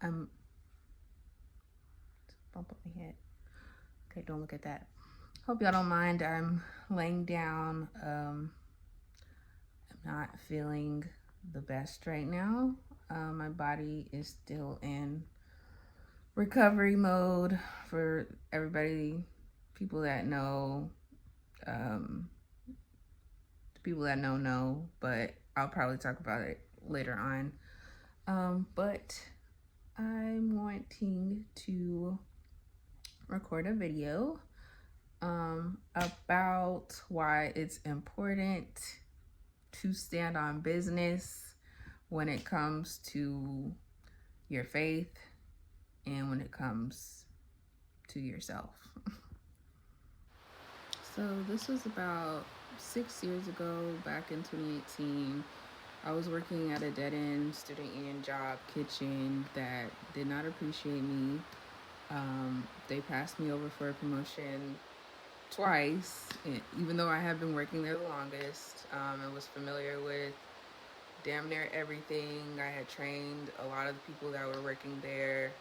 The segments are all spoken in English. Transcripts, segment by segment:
I'm bump up my head. Okay, don't look at that. Hope y'all don't mind. I'm laying down. I'm not feeling the best right now. My body is still in recovery mode. For everybody, people that know, um, people that know, but I'll probably talk about it later on. But I'm wanting to record a video about why it's important to stand on business when it comes to your faith and when it comes to yourself. So this was about 6 years ago, back in 2018. I was working at a dead-end student union job kitchen that did not appreciate me. They passed me over for a promotion twice, even though I had been working there the longest. I was familiar with damn near everything. I had trained a lot of the people that were working there.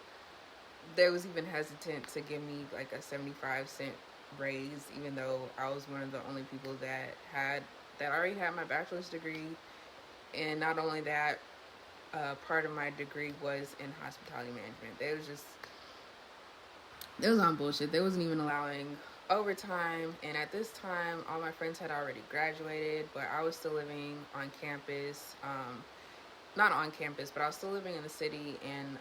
They was even hesitant to give me like a 75-cent raise, even though I was one of the only people that already had my bachelor's degree. And not only that, part of my degree was in hospitality management. They was on bullshit. They wasn't even allowing overtime. And at this time, all my friends had already graduated, but I was still living on campus. Not on campus, but I was still living in the city and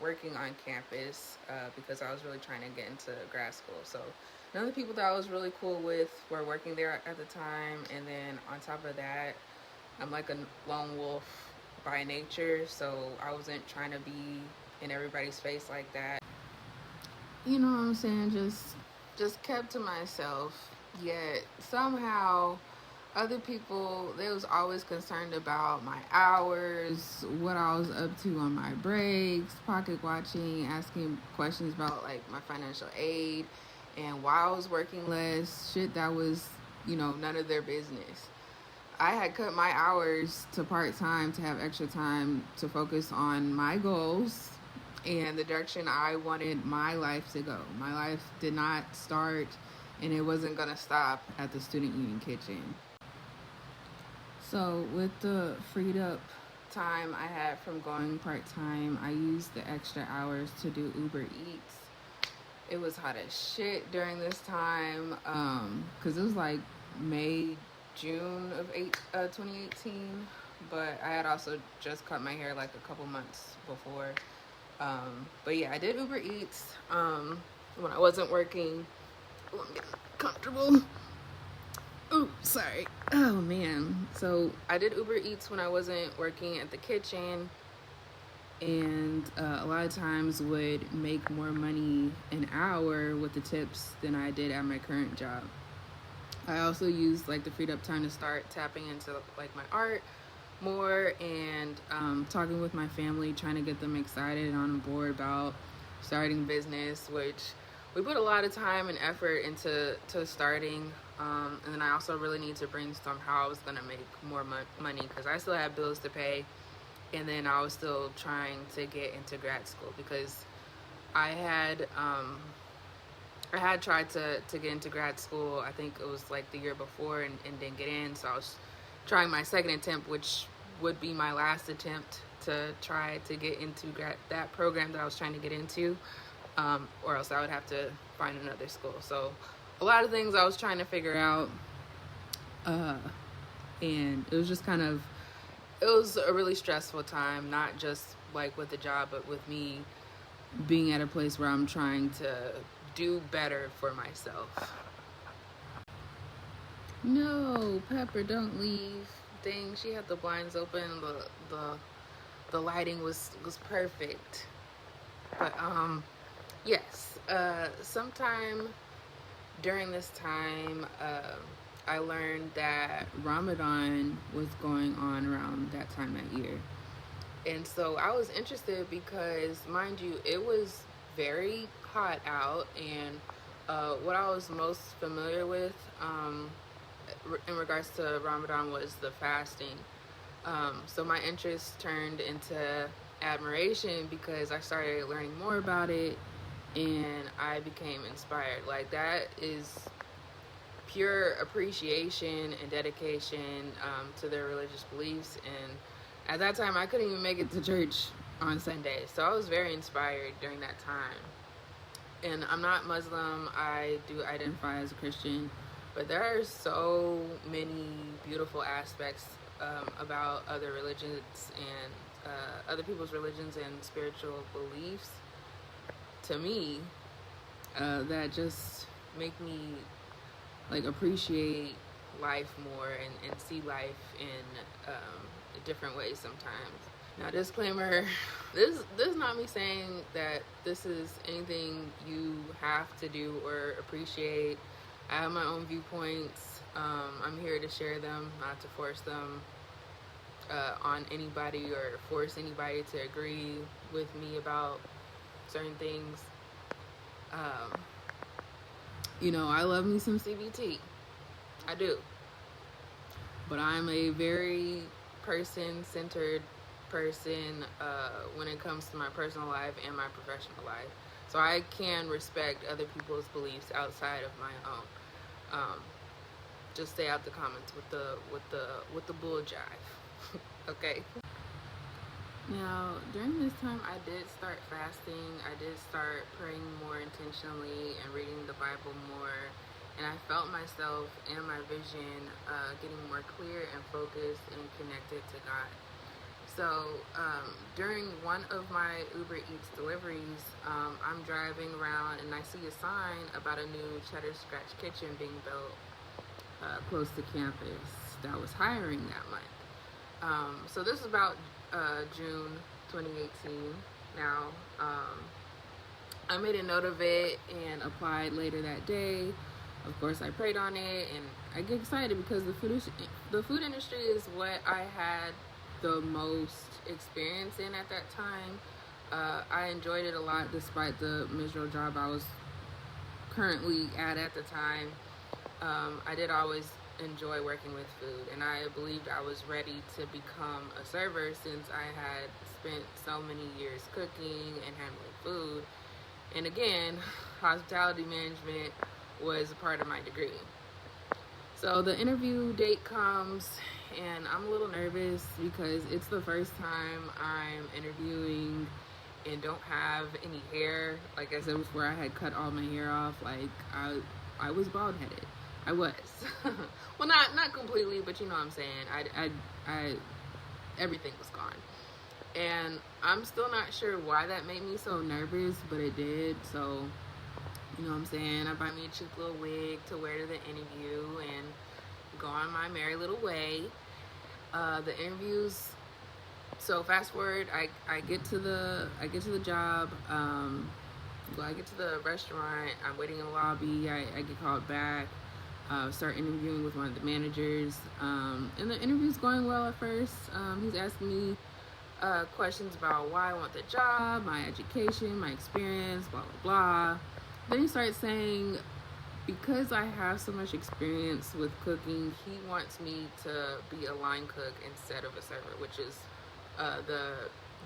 working on campus because I was really trying to get into grad school. So none of the people that I was really cool with were working there at the time. And then on top of that, I'm like a lone wolf by nature, so I wasn't trying to be in everybody's face like that. You know what I'm saying? Just kept to myself. Yet somehow other people, they was always concerned about my hours, what I was up to on my breaks, pocket watching, asking questions about like my financial aid and why I was working less, shit that was, none of their business. I had cut my hours to part-time to have extra time to focus on my goals and the direction I wanted my life to go. My life did not start and it wasn't gonna stop at the student union kitchen. So with the freed up time I had from going part-time, I used the extra hours to do Uber Eats. It was hot as shit during this time because it was like June of 2018, but I had also just cut my hair like a couple months before. But yeah, I did Uber Eats when I wasn't working. Oh, I'm getting comfortable. Oh, sorry. Oh man. So I did Uber Eats when I wasn't working at the kitchen, and a lot of times would make more money an hour with the tips than I did at my current job. I also used like the freed up time to start tapping into like my art more and talking with my family, trying to get them excited and on board about starting business, which we put a lot of time and effort into starting. And then I also really need to brainstorm how I was going to make more money because I still had bills to pay. And then I was still trying to get into grad school because I had tried to get into grad school. I think it was like the year before and didn't get in. So I was trying my second attempt, which would be my last attempt to try to get into that program that I was trying to get into, or else I would have to find another school. So a lot of things I was trying to figure out, and it was just it was a really stressful time, not just like with the job, but with me being at a place where I'm trying to do better for myself. No, Pepper, don't leave. Dang, she had the blinds open. The lighting was perfect. But yes. Sometime during this time, I learned that Ramadan was going on around that time that year. And so I was interested because, mind you, it was very hot out, and what I was most familiar with in regards to Ramadan was the fasting. So my interest turned into admiration because I started learning more about it and I became inspired. Like, that is pure appreciation and dedication to their religious beliefs. And at that time, I couldn't even make it to church on Sunday. So I was very inspired during that time. And I'm not Muslim. I do identify as a Christian. But there are so many beautiful aspects about other religions and other people's religions and spiritual beliefs to me that just make me like appreciate life more and see life in different ways sometimes. Now, disclaimer, this is not me saying that this is anything you have to do or appreciate. I have my own viewpoints. I'm here to share them, not to force them on anybody or force anybody to agree with me about certain things. You know, I love me some CBT. I do. But I'm a very person-centered person when it comes to my personal life and my professional life. So I can respect other people's beliefs outside of my own. Just stay out the comments with the bull jive. Okay. Now, during this time, I did start fasting. I did start praying more intentionally and reading the Bible more. And I felt myself and my vision getting more clear and focused and connected to God. So during one of my Uber Eats deliveries, I'm driving around and I see a sign about a new Cheddar Scratch kitchen being built close to campus that was hiring that month. So this is about June 2018 now. I made a note of it and applied later that day. Of course, I prayed on it, and I get excited because the food industry is what I had the most experience in at that time. I enjoyed it a lot despite the miserable job I was currently at the time. I did always enjoy working with food, and I believed I was ready to become a server since I had spent so many years cooking and handling food. And again, hospitality management was a part of my degree. So the interview date comes and I'm a little nervous because it's the first time I'm interviewing and don't have any hair. Like I said before, I had cut all my hair off. Like I was bald headed. I was. Well, not completely, but you know what I'm saying. I everything was gone. And I'm still not sure why that made me so nervous, but it did. So, you know what I'm saying? I buy me a cheap little wig to wear to the interview and go on my merry little way. The interviews. So fast forward, I get to the job. I get to the restaurant. I'm waiting in the lobby. I get called back. Start interviewing with one of the managers. And the interview's going well at first. He's asking me questions about why I want the job, my education, my experience, blah, blah, blah. Then he starts saying, because I have so much experience with cooking, he wants me to be a line cook instead of a server, which is the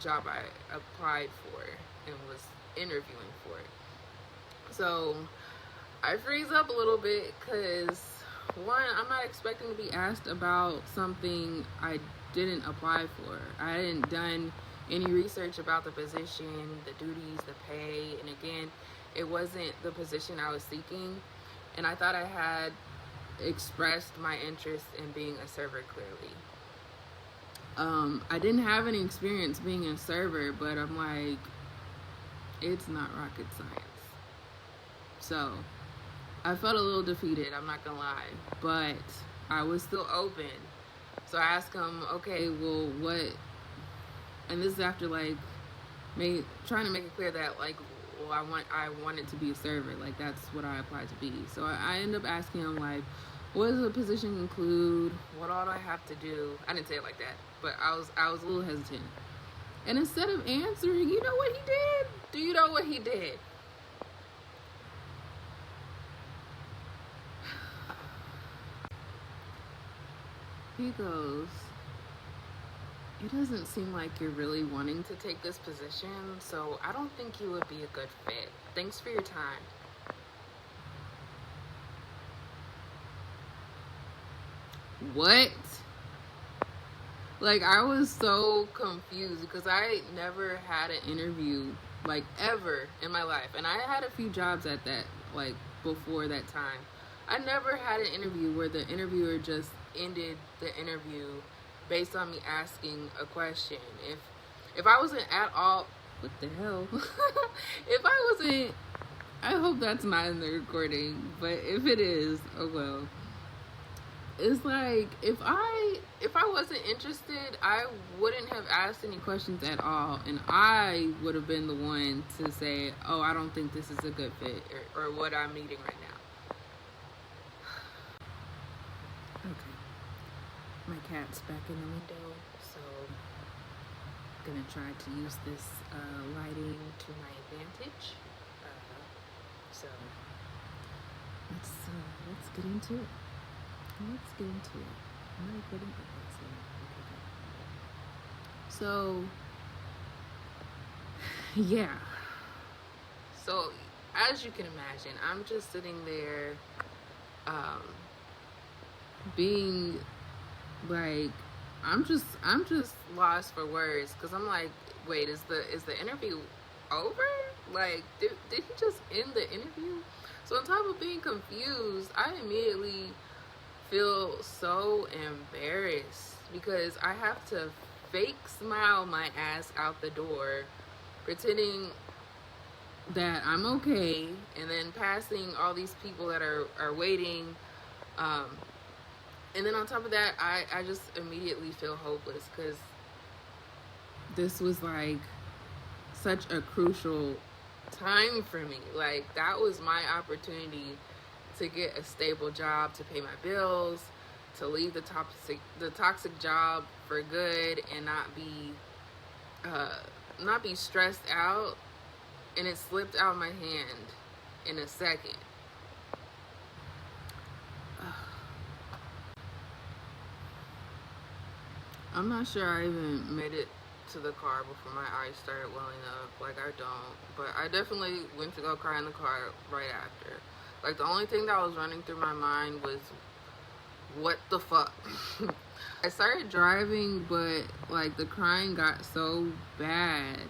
job I applied for and was interviewing for. So I freeze up a little bit because, one, I'm not expecting to be asked about something I didn't apply for. I hadn't done any research about the position, the duties, the pay, and again, it wasn't the position I was seeking, and I thought I had expressed my interest in being a server clearly. I didn't have any experience being a server, but I'm like, it's not rocket science. So I felt a little defeated, I'm not gonna lie, but I was still open. So I asked him, okay, well, what, and this is after like trying to make it clear that like, well, I wanted to be a server, like that's what I applied to be. So I ended up asking him like, what does the position include? What all do I have to do? I didn't say it like that, but I was a little hesitant. And instead of answering, you know what he did? Do you know what he did? He goes, it doesn't seem like you're really wanting to take this position, so I don't think you would be a good fit. Thanks for your time. What? Like, I was so confused because I never had an interview, like, ever in my life. And I had a few jobs at that, like, before that time. I never had an interview where the interviewer just ended the interview based on me asking a question. If I wasn't at all, what the hell? If I wasn't, I hope that's not in the recording, but if it is, oh well. It's like, if I wasn't interested, I wouldn't have asked any questions at all, and I would have been the one to say, oh, I don't think this is a good fit, or what I'm needing right now. Okay, my cat's back in the window, so I'm gonna try to use this lighting to my advantage. So let's get into it. Let's get into it. I'm not putting it. So, yeah. So, as you can imagine, I'm just sitting there, being like, I'm just lost for words, because I'm like, wait, is the interview over? Like, did he just end the interview? So on top of being confused, I immediately feel so embarrassed because I have to fake smile my ass out the door, pretending that I'm okay, and then passing all these people that are waiting, and then on top of that, I just immediately feel hopeless because this was like such a crucial time for me. Like, that was my opportunity to get a stable job, to pay my bills, to leave the toxic job for good, and not be stressed out. And it slipped out of my hand in a second. I'm not sure I even made it to the car before my eyes started welling up. Like, I don't, but I definitely went to go cry in the car right after. Like, the only thing that was running through my mind was, what the fuck? I started driving, but like the crying got so bad,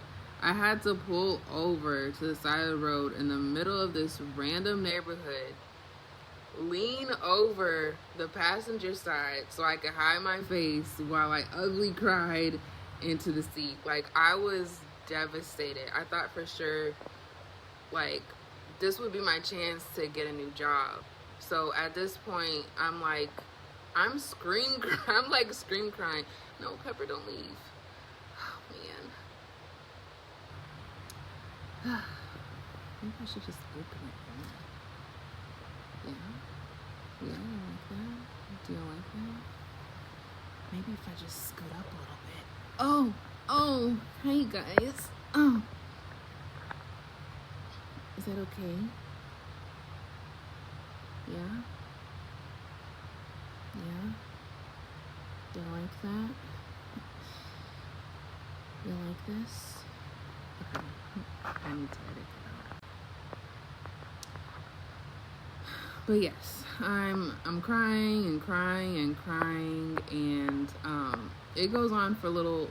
I had to pull over to the side of the road in the middle of this random neighborhood, lean over the passenger side so I could hide my face while I ugly cried into the seat. Like, I was devastated. I thought for sure, like, this would be my chance to get a new job. So at this point, I'm like, I'm scream crying. No, Pepper, don't leave. Oh, man. Maybe I should just open it. Yeah? Yeah, you like that? Do you like that? Maybe if I just scoot up a little bit. Oh, hey guys. Oh. Is that okay? Yeah? Yeah? You like that? You like this? Okay. I need to edit it out. But yes, I'm crying and it goes on for a little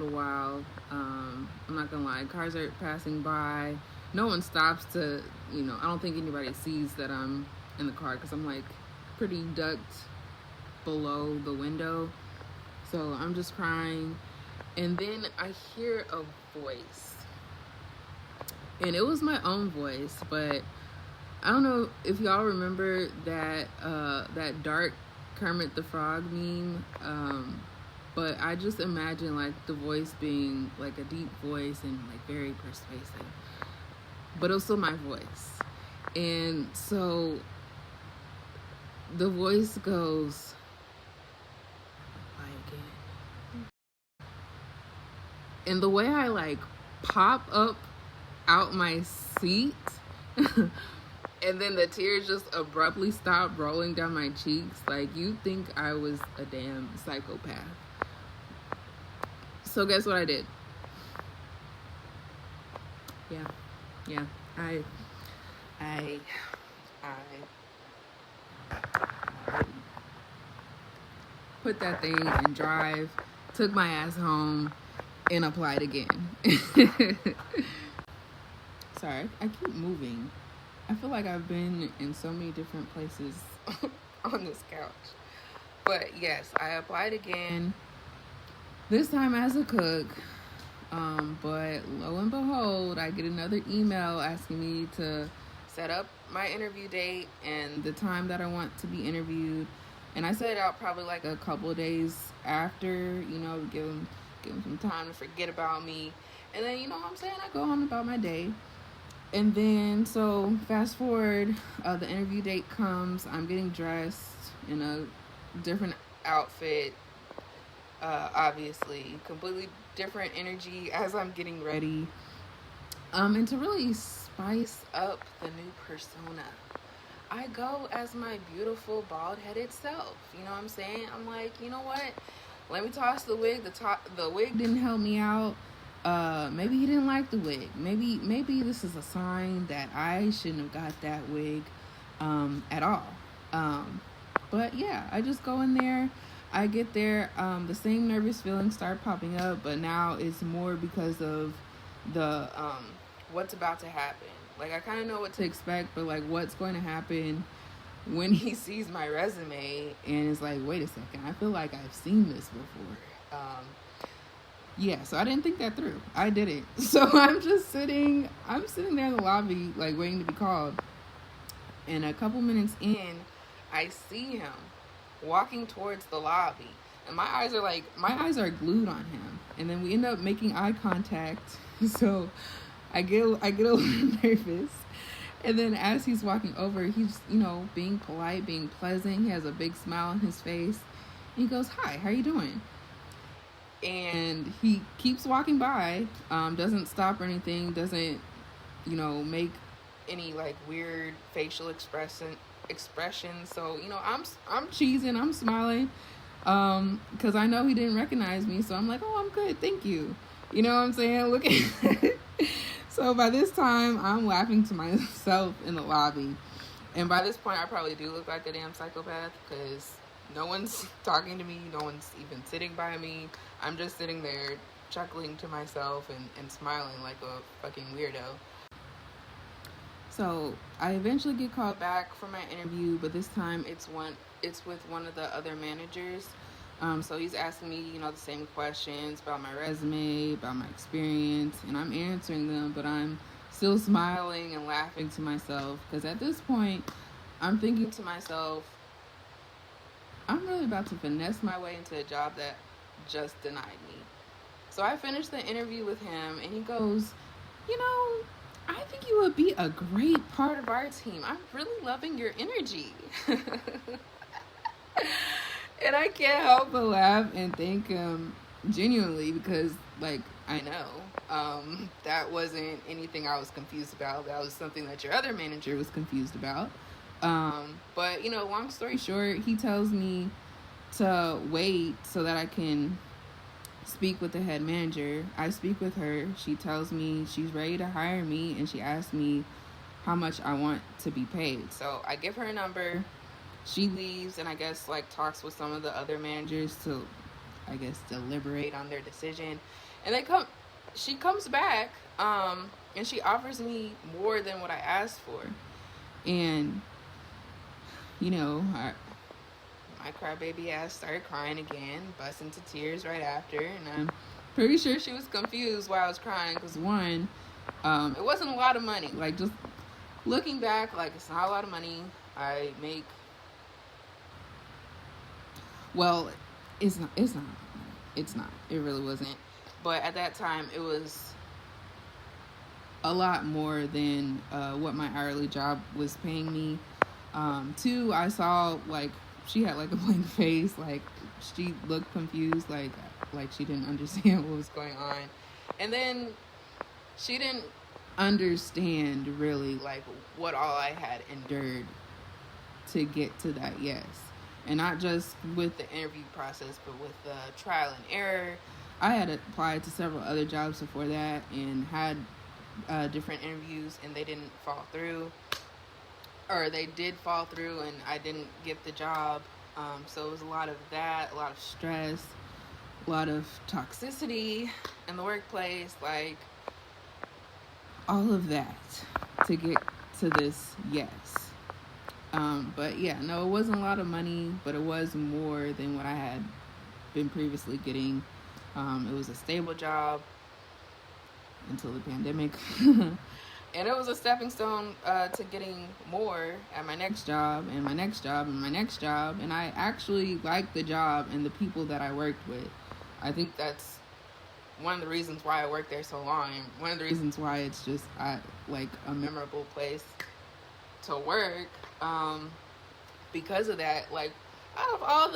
while. I'm not gonna lie, cars are passing by. No one stops to, I don't think anybody sees that I'm in the car because I'm like pretty ducked below the window. So I'm just crying, and then I hear a voice, and it was my own voice, but I don't know if y'all remember that dark Kermit the Frog meme, but I just imagine like the voice being like a deep voice and like very persuasive, but also my voice. And so the voice goes, and the way I like pop up out my seat and then the tears just abruptly stop rolling down my cheeks, like, you'd think I was a damn psychopath. So guess what I did? Yeah. I put that thing in drive, took my ass home, and applied again. Sorry, I keep moving. I feel like I've been in so many different places on this couch. But yes, I applied again, this time as a cook. But lo and behold, I get another email asking me to set up my interview date and the time that I want to be interviewed. And I set it out probably like a couple of days after, to give them some time to forget about me. And then, what I'm saying, I go on about my day. And then, so fast forward, the interview date comes. I'm getting dressed in a different outfit, obviously, completely different energy as I'm getting ready. And to really spice up the new persona, I go as my beautiful bald-headed self. You know what I'm saying? I'm like, you know what? Let me toss the wig. The wig didn't help me out. Maybe he didn't like the wig. Maybe this is a sign that I shouldn't have got that wig at all. But yeah, I just go in there. I get there. The same nervous feelings start popping up, but now it's more because of the what's about to happen. Like, I kind of know what to expect, but like what's going to happen when he sees my resume and is like, wait a second, I feel like I've seen this before. Yeah, so I didn't think that through. I did it. So I'm sitting there in the lobby, like waiting to be called. And a couple minutes in, I see him walking towards the lobby. And my eyes are glued on him. And then we end up making eye contact. So I get a little nervous. And then as he's walking over, he's, being polite, being pleasant. He has a big smile on his face. And he goes, "Hi, how you doing?" And he keeps walking by, doesn't stop or anything, doesn't, make any like weird facial expression. So, I'm cheesing, I'm smiling, because I know he didn't recognize me. So I'm like, "Oh, I'm good, thank you." You know what I'm saying? Look at So by this time, I'm laughing to myself in the lobby. And by this point, I probably do look like a damn psychopath, because no one's talking to me. No one's even sitting by me. I'm just sitting there chuckling to myself and smiling like a fucking weirdo. So I eventually get called back for my interview, but this time it's with one of the other managers. So he's asking me, the same questions about my resume, about my experience, and I'm answering them, but I'm still smiling and laughing to myself, because at this point, I'm thinking to myself, I'm really about to finesse my way into a job that just denied me. So I finished the interview with him, and he goes, "I think you would be a great part of our team. I'm really loving your energy." And I can't help but laugh and thank him genuinely, because, like, I know that wasn't anything I was confused about. That was something that your other manager was confused about. But, long story short, he tells me to wait so that I can speak with the head manager. I speak with her. She tells me she's ready to hire me, and she asks me how much I want to be paid. So I give her a number. She leaves and I guess like talks with some of the other managers to, I guess, deliberate on their decision. And she comes back, and she offers me more than what I asked for. And, my crybaby ass started crying again, burst into tears right after. And I'm pretty sure she was confused why I was crying, because one, it wasn't a lot of money. Like, just looking back, like, it's not a lot of money. I make, well, it's not. It really wasn't. But at that time, it was a lot more than what my hourly job was paying me. Two, I saw, like, she had, like, a blank face. Like, she looked confused, like she didn't understand what was going on. And then she didn't understand, really, like, what all I had endured to get to that yes. And not just with the interview process, but with the trial and error, I had applied to several other jobs before that and had different interviews, and they didn't fall through, or they did fall through and I didn't get the job. So it was a lot of that, a lot of stress, a lot of toxicity in the workplace, like all of that to get to this yes. But yeah, no, it wasn't a lot of money, but it was more than what I had been previously getting. It was a stable job until the pandemic. And it was a stepping stone to getting more at my next job and my next job and my next job. And I actually liked the job and the people that I worked with. I think that's one of the reasons why I worked there so long. And one of the reasons why it's just like a memorable place to work. Because of that, like out of all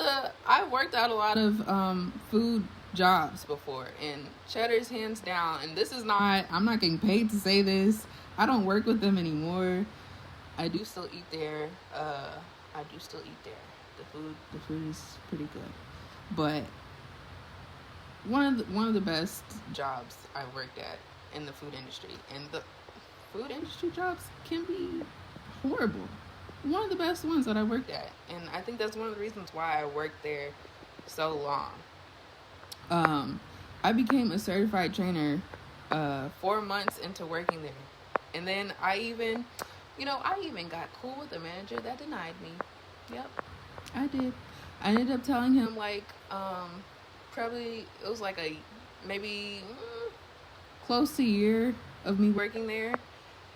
I worked out a lot of food jobs before, and Cheddar's hands down, and this is not, I'm not getting paid to say this. I don't work with them anymore. I do still eat there. The food is pretty good. But one of the best jobs I worked at in the food industry, and the food industry jobs can be horrible. One of the best ones that I worked at, and I think that's one of the reasons why I worked there so long. I became a certified trainer 4 months into working there. And then I even got cool with the manager that denied me. Yep, I did. I ended up telling him, like, probably it was like maybe close to a year of me working there.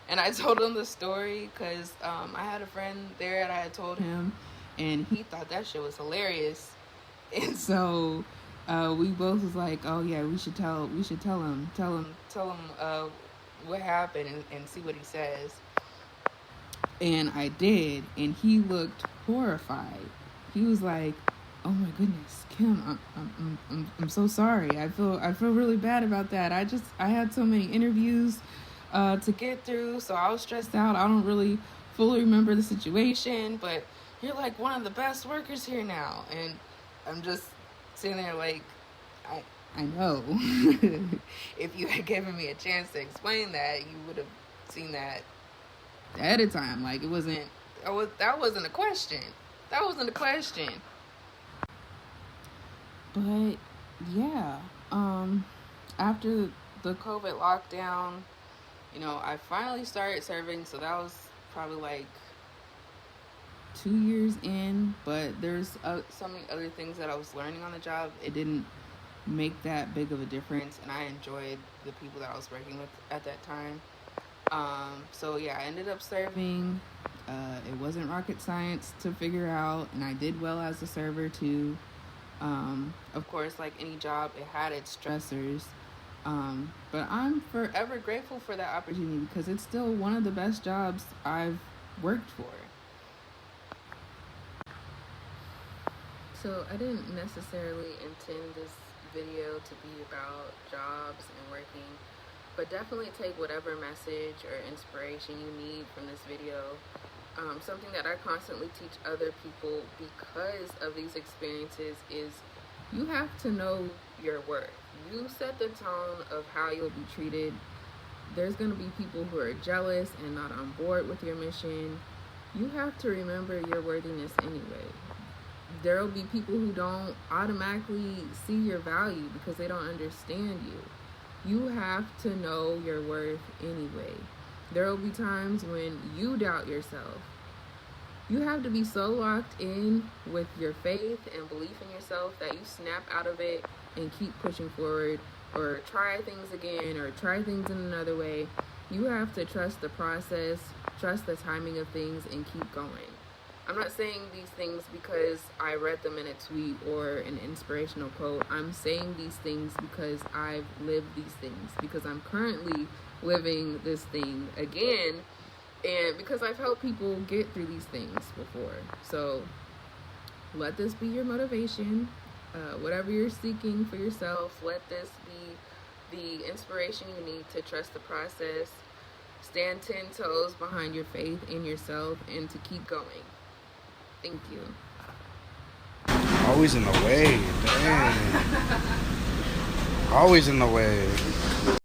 And I told him the story because I had a friend there that I had told him, and he thought that shit was hilarious. And so we both was like, oh yeah, we should tell him what happened and see what he says. And I did, and he looked horrified. He was like, oh my goodness, Kim, I'm so sorry. I feel really bad about that. I had so many interviews to get through, so I was stressed out. I don't really fully remember the situation, but you're like one of the best workers here now. And I'm just sitting there like, I know. If you had given me a chance to explain that, you would have seen that ahead of time. Like, that wasn't a question. That wasn't a question. But yeah, after the COVID lockdown, I finally started serving, so that was probably like 2 years in, but there's so many other things that I was learning on the job. It didn't make that big of a difference, and I enjoyed the people that I was working with at that time. So yeah, I ended up serving. It wasn't rocket science to figure out, and I did well as a server too. Of course, like any job, it had its stressors. But I'm forever grateful for that opportunity because it's still one of the best jobs I've worked for. So I didn't necessarily intend this video to be about jobs and working, but definitely take whatever message or inspiration you need from this video. Something that I constantly teach other people because of these experiences is you have to know your worth. You set the tone of how you'll be treated. There's going to be people who are jealous and not on board with your mission. You have to remember your worthiness anyway. There will be people who don't automatically see your value because they don't understand you. You have to know your worth anyway. There will be times when you doubt yourself. You have to be so locked in with your faith and belief in yourself that you snap out of it and keep pushing forward, or try things again, or try things in another way. You have to trust the process, trust the timing of things, and keep going. I'm not saying these things because I read them in a tweet or an inspirational quote. I'm saying these things because I've lived these things, because I'm currently living this thing again, and because I've helped people get through these things before. So let this be your motivation. Whatever you're seeking for yourself, let this be the inspiration you need to trust the process, stand 10 toes behind your faith in yourself, and to keep going. Thank you. Always in the way, man. Always in the way.